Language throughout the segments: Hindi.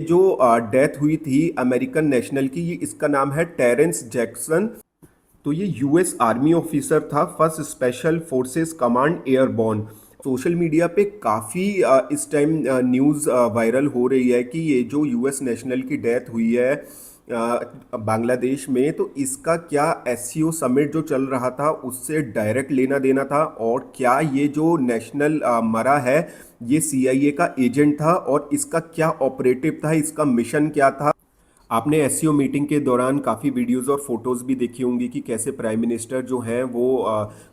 जो डेथ हुई थी अमेरिकन नेशनल की, ये इसका नाम है टेरेंस जैक्सन। तो ये यूएस आर्मी ऑफिसर था, first special forces command airborne. Social media पे काफ़ी इस टाइम न्यूज़ वायरल हो रही है कि ये जो यूएस नेशनल की डेथ हुई है बांग्लादेश में, तो इसका क्या एससीओ समिट जो चल रहा था उससे डायरेक्ट लेना देना था, और क्या ये जो नेशनल मरा है ये सीआईए का एजेंट था, और इसका क्या ऑपरेटिव था, इसका मिशन क्या था। आपने एससीओ मीटिंग के दौरान काफ़ी वीडियोस और फोटोज़ भी देखी होंगी कि कैसे प्राइम मिनिस्टर जो हैं वो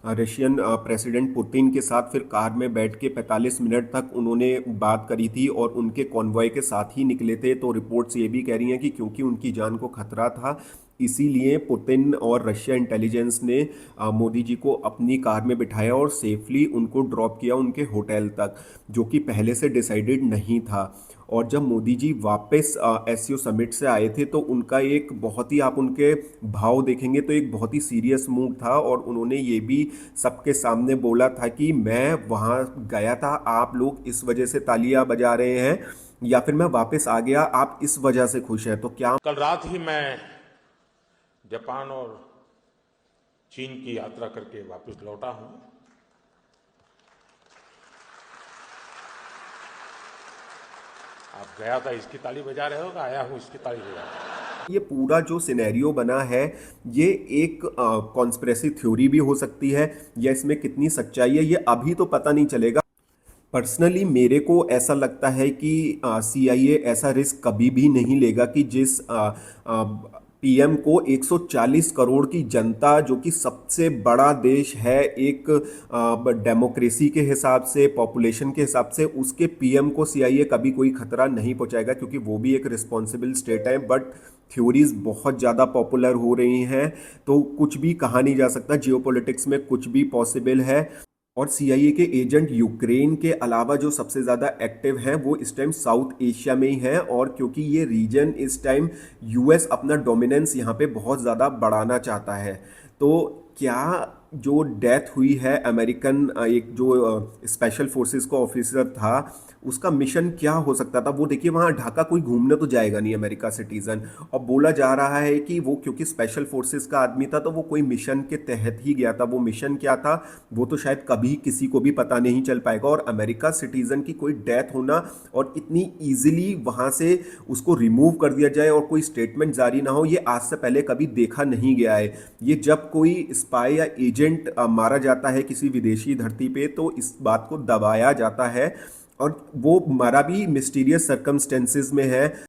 रशियन प्रेसिडेंट पुतिन के साथ फिर कार में बैठ के 45 मिनट तक उन्होंने बात करी थी, और उनके कॉन्वॉय के साथ ही निकले थे। तो रिपोर्ट्स ये भी कह रही हैं कि क्योंकि उनकी जान को खतरा था, इसीलिए पुतिन और रशिया इंटेलिजेंस ने मोदी जी को अपनी कार में बिठाया और सेफली उनको ड्रॉप किया उनके होटल तक, जो कि पहले से डिसाइडेड नहीं था। और जब मोदी जी वापस एससीओ समिट से आए थे तो उनका एक बहुत ही, आप उनके भाव देखेंगे तो एक बहुत ही सीरियस मूड था, और उन्होंने ये भी सबके सामने बोला था कि मैं वहाँ गया था, आप लोग इस वजह से तालियां बजा रहे हैं, या फिर मैं वापस आ गया आप इस वजह से खुश हैं। तो क्या कल रात ही मैं जापान और चीन की यात्रा करके वापस लौटा हूं। आप गया था इसकी ताली बजा रहे हो कि आया हूं इसकी ताली बजा रहे हो? ये पूरा जो सिनेरियो बना है, ये एक कॉन्स्पिरेसी थ्योरी भी हो सकती है, या इसमें कितनी सच्चाई है ये अभी तो पता नहीं चलेगा। पर्सनली मेरे को ऐसा लगता है कि सीआईए ऐसा रिस्क कभी भी नहीं लेगा कि जिस पीएम को 140 करोड़ की जनता, जो कि सबसे बड़ा देश है एक डेमोक्रेसी के हिसाब से, पॉपुलेशन के हिसाब से, उसके पीएम को सीआईए कभी कोई खतरा नहीं पहुंचाएगा, क्योंकि वो भी एक रिस्पॉन्सिबल स्टेट है। बट थ्योरीज बहुत ज़्यादा पॉपुलर हो रही हैं, तो कुछ भी कहा नहीं जा सकता, जियोपॉलिटिक्स में कुछ भी पॉसिबल है। और सीआईए के एजेंट यूक्रेन के अलावा जो सबसे ज़्यादा एक्टिव हैं वो इस टाइम साउथ एशिया में ही हैं, और क्योंकि ये रीजन इस टाइम यूएस अपना डोमिनेंस यहाँ पे बहुत ज़्यादा बढ़ाना चाहता है। तो क्या जो डेथ हुई है अमेरिकन एक जो स्पेशल फोर्सेस का ऑफिसर था, उसका मिशन क्या हो सकता था? वो देखिए, वहाँ ढाका कोई घूमने तो जाएगा नहीं अमेरिका सिटीजन, और बोला जा रहा है कि वो क्योंकि स्पेशल फोर्सेस का आदमी था तो वो कोई मिशन के तहत ही गया था। वो मिशन क्या था वो तो शायद कभी किसी को भी पता नहीं चल पाएगा, और अमेरिका सिटीजन की कोई डेथ होना और इतनी ईजिली वहाँ से उसको रिमूव कर दिया जाए और कोई स्टेटमेंट जारी ना हो, ये आज से पहले कभी देखा नहीं गया है। ये जब कोई स्पाई या एजेंट मारा जाता है किसी विदेशी धरती पे, तो इस बात को दबाया जाता है, और वो मरा भी मिस्टीरियस सर्कमस्टेंसेस में है।